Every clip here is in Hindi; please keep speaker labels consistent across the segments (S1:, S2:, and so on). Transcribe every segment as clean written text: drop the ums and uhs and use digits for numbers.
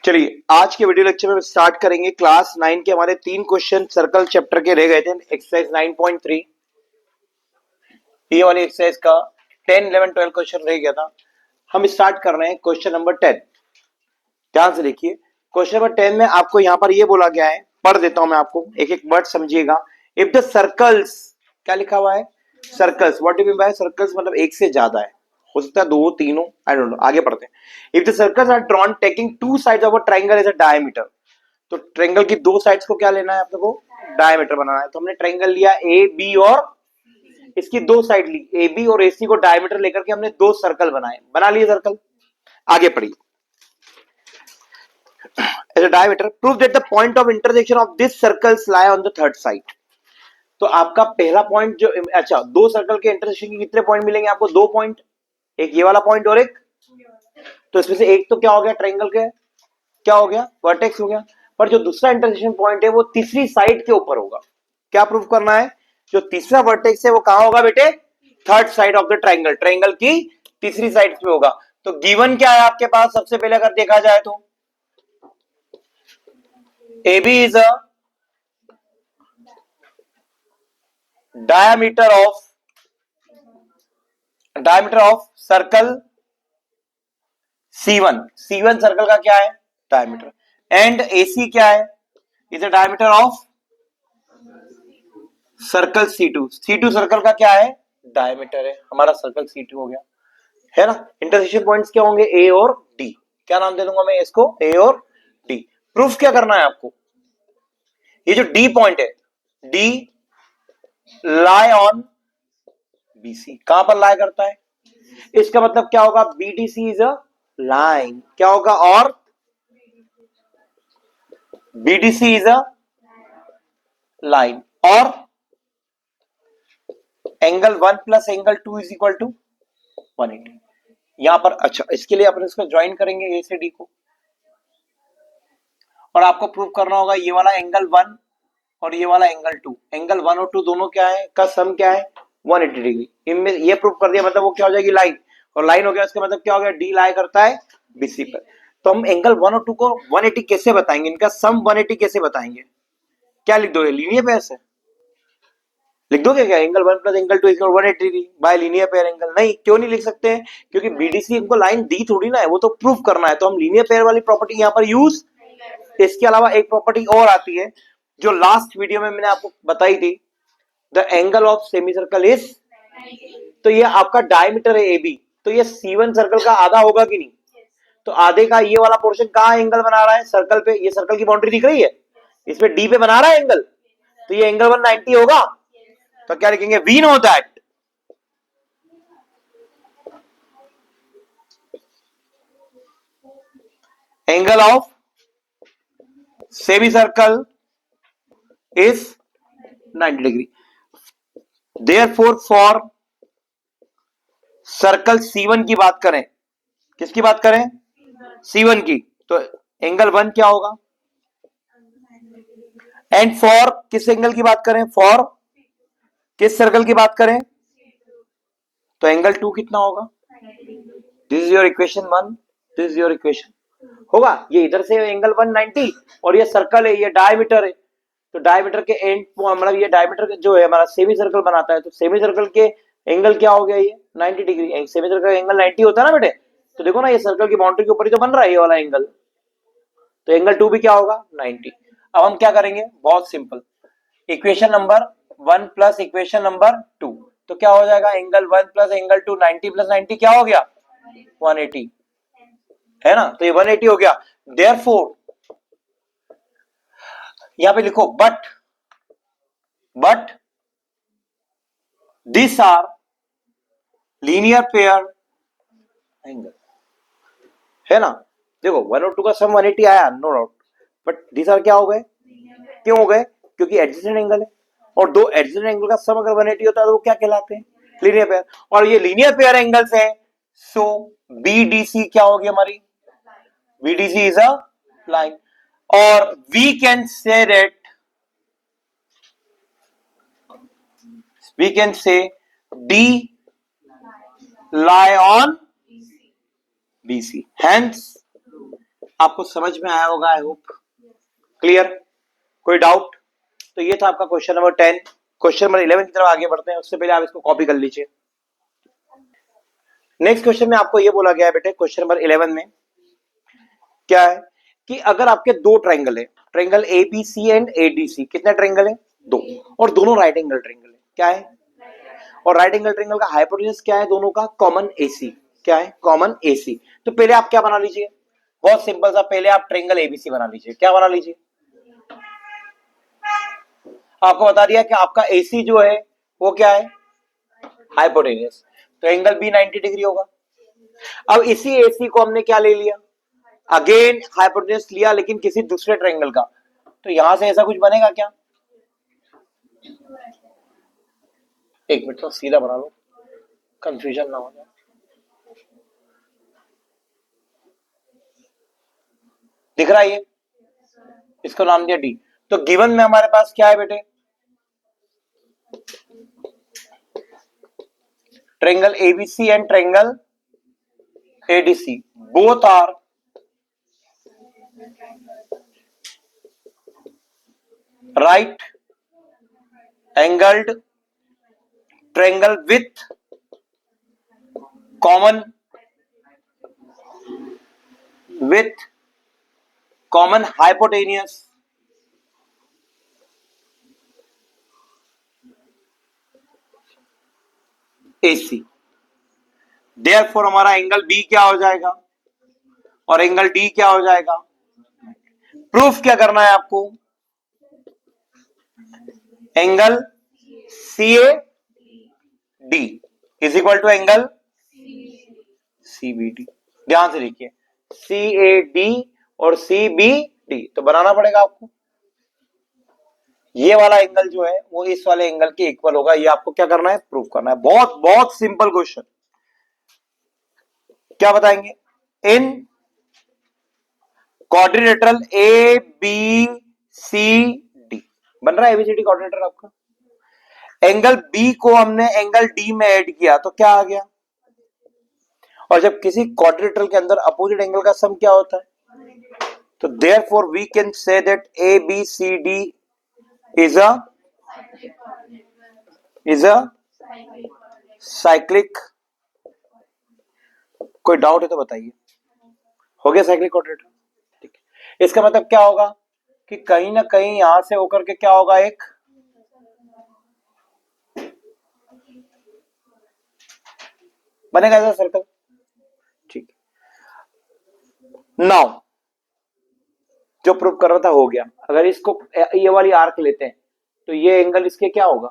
S1: चलिए आज के वीडियो लेक्चर में स्टार्ट करेंगे। क्लास 9 के हमारे 3 क्वेश्चन सर्कल चैप्टर के रह गए थे। एक्सरसाइज 9.3 ये वाली एक्सरसाइज का 10, 11, 12 क्वेश्चन रह गया था। हम स्टार्ट कर रहे हैं क्वेश्चन नंबर 10। ध्यान से देखिए, क्वेश्चन नंबर 10 में आपको यहाँ पर ये बोला गया है, पढ़ देता हूं मैं आपको, एक एक वर्ड समझिएगा। इफ द सर्कल्स, क्या लिखा हुआ है? Circles. What do mean by circles? मतलब एक से ज्यादा है, हो सकता है दो, तीनों, आई डोंट नो। आगे पढ़ते हैं। If the circles are drawn taking two sides of a triangle as a diameter, तो ट्रायंगल की दो साइड्स को क्या लेना है आप लोगों को? डायमीटर बनाना है। तो हमने ट्रायंगल लिया ए बी और इसकी दो साइड ली, ए बी और एसी को डायमीटर लेकर के हमने दो सर्कल बनाए, बना लिए सर्कल। आगे पढ़िए। as a diameter, prove that the point of intersection of these circles lie on the third side. तो आपका पहला पॉइंट जो, अच्छा, दो सर्कल के इंटरसेक्शन के कितने पॉइंट मिलेंगे आपको? दो पॉइंट, एक ये वाला पॉइंट और एक, तो इसमें से एक तो क्या हो गया? ट्रायंगल के क्या हो गया? वर्टेक्स हो गया। पर जो दूसरा इंटरसेक्शन पॉइंट है वो तीसरी साइड के ऊपर होगा। क्या प्रूव करना है? जो तीसरा वर्टेक्स है वो कहां होगा बेटे? Third side of the triangle, triangle की तीसरी साइड पे होगा। तो गिवन क्या है आपके पास? सबसे पहले अगर देखा जाए तो AB is a diameter of circle C1। C1 circle का क्या है? डायमीटर। एंड AC क्या है? Is a diameter of circle C2। C2 circle का क्या है? डायमीटर है। हमारा सर्कल C2 हो गया, है ना। इंटरसेक्शन पॉइंट्स क्या होंगे? A और D। क्या नाम दे दूंगा मैं इसको? A और D। प्रूफ क्या करना है आपको? ये जो D पॉइंट है, D लाई ऑन BC। कहां पर लाई करता है? इसका मतलब क्या होगा? BDC is a line. क्या होगा? और BDC इज अ लाइन। और angle 1 plus angle 2 is equal to 180। यहां पर अच्छा, इसके लिए अपन इसको ज्वाइन करेंगे A से D को, और आपको प्रूव करना होगा ये वाला एंगल 1 और ये वाला एंगल 2। एंगल 1 और 2 दोनों क्या है? का सम क्या है? 180 डिग्री। इनमें ये प्रूव कर दिया, मतलब वो क्या हो जाएगी? लाइन। और लाइन हो गया, इसका मतलब क्या हो गया? डी लाई करता है BC पर। तो हम एंगल 1 और 2 को 180 कैसे बताएंगे? इनका सम 180 कैसे बताएंगे? क्या लिख दोगे? लीनियर पेयर से लिख दोगे क्या? Angle 1 plus angle 2 equal 180 degree by linear pair angle. नहीं, क्यों नहीं लिख सकते हैं? क्योंकि BDC हमको लाइन दी थोड़ी ना है, वो तो प्रूफ करना है। तो हम लीनियर पेयर वाली प्रॉपर्टी यहां पर यूज। इसके अलावा एक प्रॉपर्टी और आती है जो लास्ट वीडियो में मैंने आपको बताई थी, the angle of semi circle is. तो ये आपका डायमीटर है AB, तो ये C1 सर्कल का आधा होगा कि नहीं? तो आधे का ये वाला पोर्शन कहां एंगल बना रहा है? सर्कल पे। ये सर्कल की बाउंड्री दिख रही है, इस पे D पे बना रहा है एंगल, तो ये एंगल 190 होगा। तो क्या लिखेंगे? We know that angle of semi circle is 90 degree. Therefore for circle C1 की बात करें, किसकी बात करें? C1 की, तो एंगल 1 क्या होगा? एंड फॉर किस एंगल की बात करें? फॉर किस सर्कल की बात करें? तो एंगल 2 कितना होगा? This is your equation 1, this is your equation होगा। ये इधर से एंगल 190 और ये सर्कल है, ये डायमीटर है। तो डायमीटर के एंड, मतलब ये डायमीटर जो है हमारा सेमी सर्कल बनाता है, तो सेमी सर्कल के एंगल क्या हो गया? ये 90 डिग्री। सेमी सर्कल का एंगल 90 होता है ना बेटे। तो देखो ना, ये सर्कल की बाउंड्री के ऊपर ही तो बन रहा है ये वाला एंगल, तो एंगल 2 भी क्या होगा? 90। अब हम क्या करेंगे? बहुत simple, equation number 1 plus equation number 2, तो क्या हो जाएगा? एंगल 1 प्लस एंगल 2, 90 प्लस 90 क्या हो गया? 180, है ना। तो ये 180 हो गया। देयरफॉर यहां पे लिखो but this are linear pair angle, है ना। देखो 1 और 2 का सम 180 आया, no doubt, but this are क्या हो गए? क्यों हो गए? क्योंकि एडजेसेंट एंगल है, और दो एडजेसेंट एंगल का सम अगर 180 होता है तो वो क्या कहलाते हैं? Linear pair. और ये लीनियर पेयर एंगल्स है, सो BDC क्या होगी हमारी? BDC is a line. और we can say D lie on BC, hence आपको समझ में आया होगा, आई होप। क्लियर? कोई डाउट? तो ये था आपका क्वेश्चन नंबर 10। क्वेश्चन नंबर 11 की तरफ आगे बढ़ते हैं, उससे पहले आप इसको कॉपी कर लीजिए। नेक्स्ट क्वेश्चन में आपको ये बोला गया है बेटे, क्वेश्चन नंबर 11 में क्या है कि अगर आपके दो ट्रायंगल है, ट्रायंगल एबीसी एंड एडीसी, कितने ट्रायंगल है? दो, और दोनों राइट एंगल ट्रायंगल है। क्या है? और राइट एंगल ट्रायंगल का हाइपोटेन्यूज क्या है? दोनों का कॉमन एसी। क्या है? Common AC. तो पहले आप क्या बना लीजिए, बहुत सिंपल सा, पहले आप ट्रायंगल एबीसी बना लीजिए। क्या बना लीजिए? आपको बता दिया कि आपका एसी जो है वो क्या है? हाइपोटेन्यूज। तो एंगल बी 90 डिग्री होगा। अब इसी एसी को हमने क्या ले लिया? अगेन हाइपोटेन्यूज लिया, लेकिन किसी दूसरे ट्रायंगल का। तो यहां से ऐसा कुछ बनेगा क्या? एक मिनट तो सीधा बना लो, कंफ्यूजन ना हो जाए। दिख रहा है ये? इसको नाम दिया डी। तो गिवन में हमारे पास क्या है बेटे? Triangle ABC and triangle ADC both are right angled triangle with common hypotenuse AC। Therefore हमारा एंगल B क्या हो जाएगा और एंगल D क्या हो जाएगा? प्रूफ क्या करना है आपको? Angle CAD is equal to angle CBD। ध्यान से देखिए, CAD और CBD तो बनाना पड़ेगा आपको। ये वाला एंगल जो है वो इस वाले एंगल के इक्वल होगा, ये आपको क्या करना है? प्रूफ करना है। बहुत बहुत सिंपल क्वेश्चन। क्या बताएंगे? In quadrilateral A B C D बन रहा है, एबीसीडी क्वाड्रिलेटरल आपका। एंगल बी को हमने एंगल डी में ऐड किया तो क्या आ गया? और जब किसी क्वाड्रिलेटरल के अंदर अपोजिट एंगल का सम क्या होता है? तो therefore we can say that A B C D is a cyclic. कोई डाउट है तो बताइए। हो गया साइक्लिक क्वाड्रिलेटरल? ठीक है। इसका मतलब क्या होगा कि कहीं ना कहीं यहां से होकर के क्या होगा? एक बनेगा ऐसा सर्कल। ठीक। नाउ जो प्रूव कर रहा था हो गया। अगर इसको ये वाली आर्क लेते हैं तो ये एंगल इसके क्या होगा?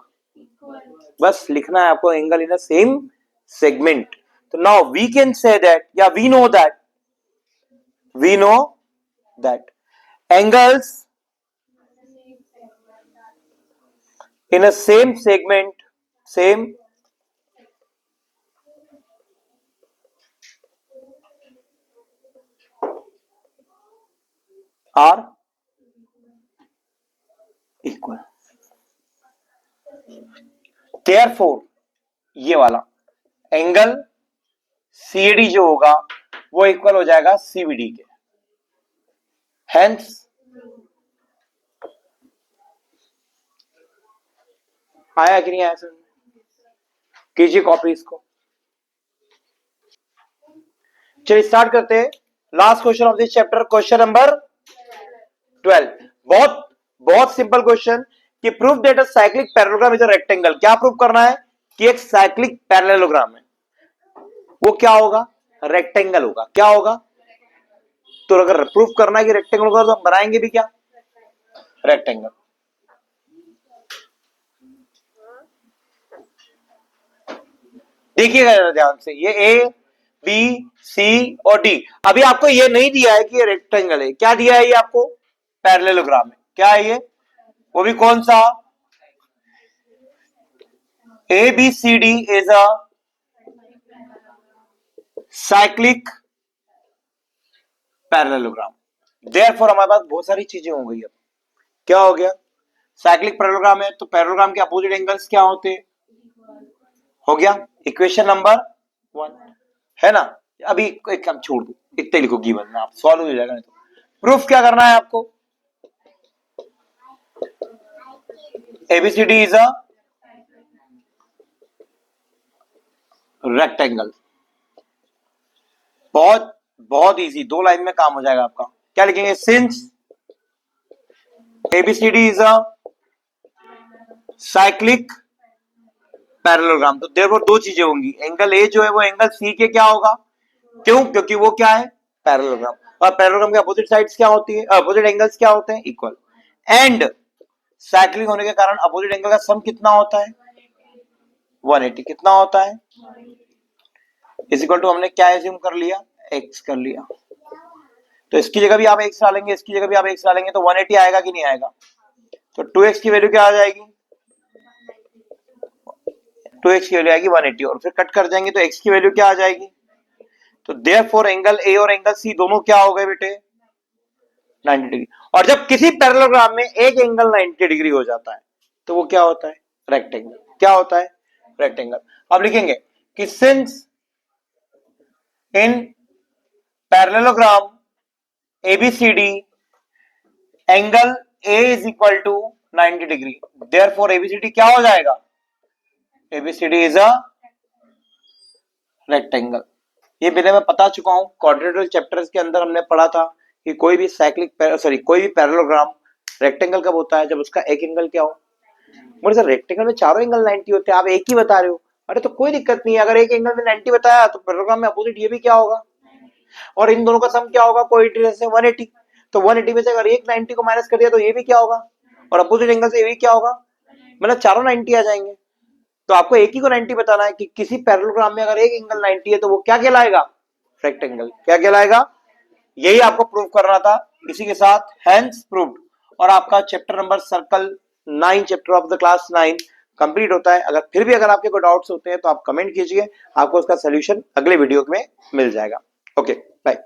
S1: बस लिखना है आपको, angle in the same segment. तो now we can say that, या we know that angles in a same segment are equal. Therefore ये वाला एंगल सीडी जो होगा वो इक्वल हो जाएगा सीबीडी के। हेंस आया कि नहीं आया सर? कीजिए कॉपी इसको। चलिए स्टार्ट करते हैं। Last question of this chapter, question number 12। बहुत बहुत सिंपल क्वेश्चन कि proof that a cyclic parallelogram is a rectangle. क्या प्रूफ करना है? कि एक साइक्लिक पैरेललोग्राम है वो क्या होगा? रेक्टेंगल होगा। क्या होगा? तो अगर प्रूफ करना है कि रेक्टेंगल होगा तो हम बनाएंगे भी क्या? रेक्टेंगल। देखिएगा ध्यान से, ये ए बी सी और डी। अभी आपको ये नहीं दिया है कि ये रेक्टेंगल है, क्या दिया है ये आपको? पैरेललोग्राम है। क्या है ये? वो भी कौन सा? A B C D is a cyclic parallelogram. Therefore हमारे पास बहुत सारी चीजें हो गई। अब क्या हो गया? साइक्लिक पैरेललोग्राम है तो पैरेललोग्राम के अपोजिट एंगल्स क्या होते हैं? हो गया इक्वेशन नंबर 1, है ना? अभी एक काम छोड़ दो, इतना लिखो गिवन में, आप सॉल्व हो जाएगा नहीं तो। प्रूफ क्या करना है आपको, एबीसीडी इज अ रेक्टेंगल। बहुत बहुत इजी, 2 लाइन में काम हो जाएगा आपका। क्या लिखेंगे, since ABCD is a cyclic parallelogram, तो देयरफॉर 2 चीजें होंगी, एंगल ए जो है वो एंगल सी के क्या होगा, क्यों, क्योंकि वो क्या है, पैरेललोग्राम, और पैरेललोग्राम के अपोजिट साइड्स क्या होती है, अपोजिट एंगल्स क्या होते हैं, इक्वल। एंड साइक्लिक होने के कारण अपोजिट एंगल का सम कितना होता है, 180। कितना होता है, इज इक्वल टू, हमने क्या एज्यूम कर लिया, x कर लिया, तो इसकी जगह भी आप x डालेंगे, इसकी जगह भी आप x डालेंगे, तो 180 आएगा कि नहीं आएगा, तो 2x की वैल्यू क्या आ जाएगी, 2x की वैल्यू आएगी 180, और फिर कट कर जाएंगे तो x की वैल्यू क्या आ जाएगी, तो देयरफॉर एंगल ए और एंगल सी दोनों क्या हो गए बेटे, 90 डिग्री। और जब किसी पैरेललोग्राम में एक एंगल 90 डिग्री हो जाता है तो वो क्या होता है, रेक्टेंगल। क्या होता है, रेक्टेंगल। अब लिखेंगे कि since in parallelogram ABCD angle A is equal to 90 degree, therefore ABCD क्या हो जाएगा, एबीसीडी इज अ रेक्टेंगल। ये पहले मैं बता चुका हूं, क्वाड्रेटिकल चैप्टर्स के अंदर हमने पढ़ा था कि कोई भी कोई भी पैरेललोग्राम रेक्टेंगल कब होता है, जब उसका एक एंगल क्या हो। बोले सर रेक्टेंगल में चारों एंगल 90 होते हैं, आप एक ही बता रहे हो। अरे तो कोई दिक्कत नहीं है, अगर एक एंगल में 90 बताया तो पैरेललोग्राम में अपोजिट ये भी क्या होगा, और इन दोनों का सम क्या होगा, कोएफिशिएंट से 180, तो 180 में से अगर एक 90 को माइनस कर दिया तो ये भी क्या होगा, और अपोजिट एंगल से ये भी क्या होगा, मतलब चारों 90 आ जाएंगे। तो आपको एक ही को 90 बताना है कि किसी पैरेललोग्राम में अगर एक एंगल 90 है तो वो क्या कहलाएगा, रेक्टेंगल। क्या कहलाएगा, यही आपको प्रूव करना था। इसी के साथ हेंस प्रूव्ड, और आपका chapter number circle 9, chapter of the class 9 complete होता है। अगर आपके कोई डाउट्स होते हैं तो आप कमेंट कीजिए, आपको उसका सोल्यूशन अगले वीडियो में मिल जाएगा। Okay bye.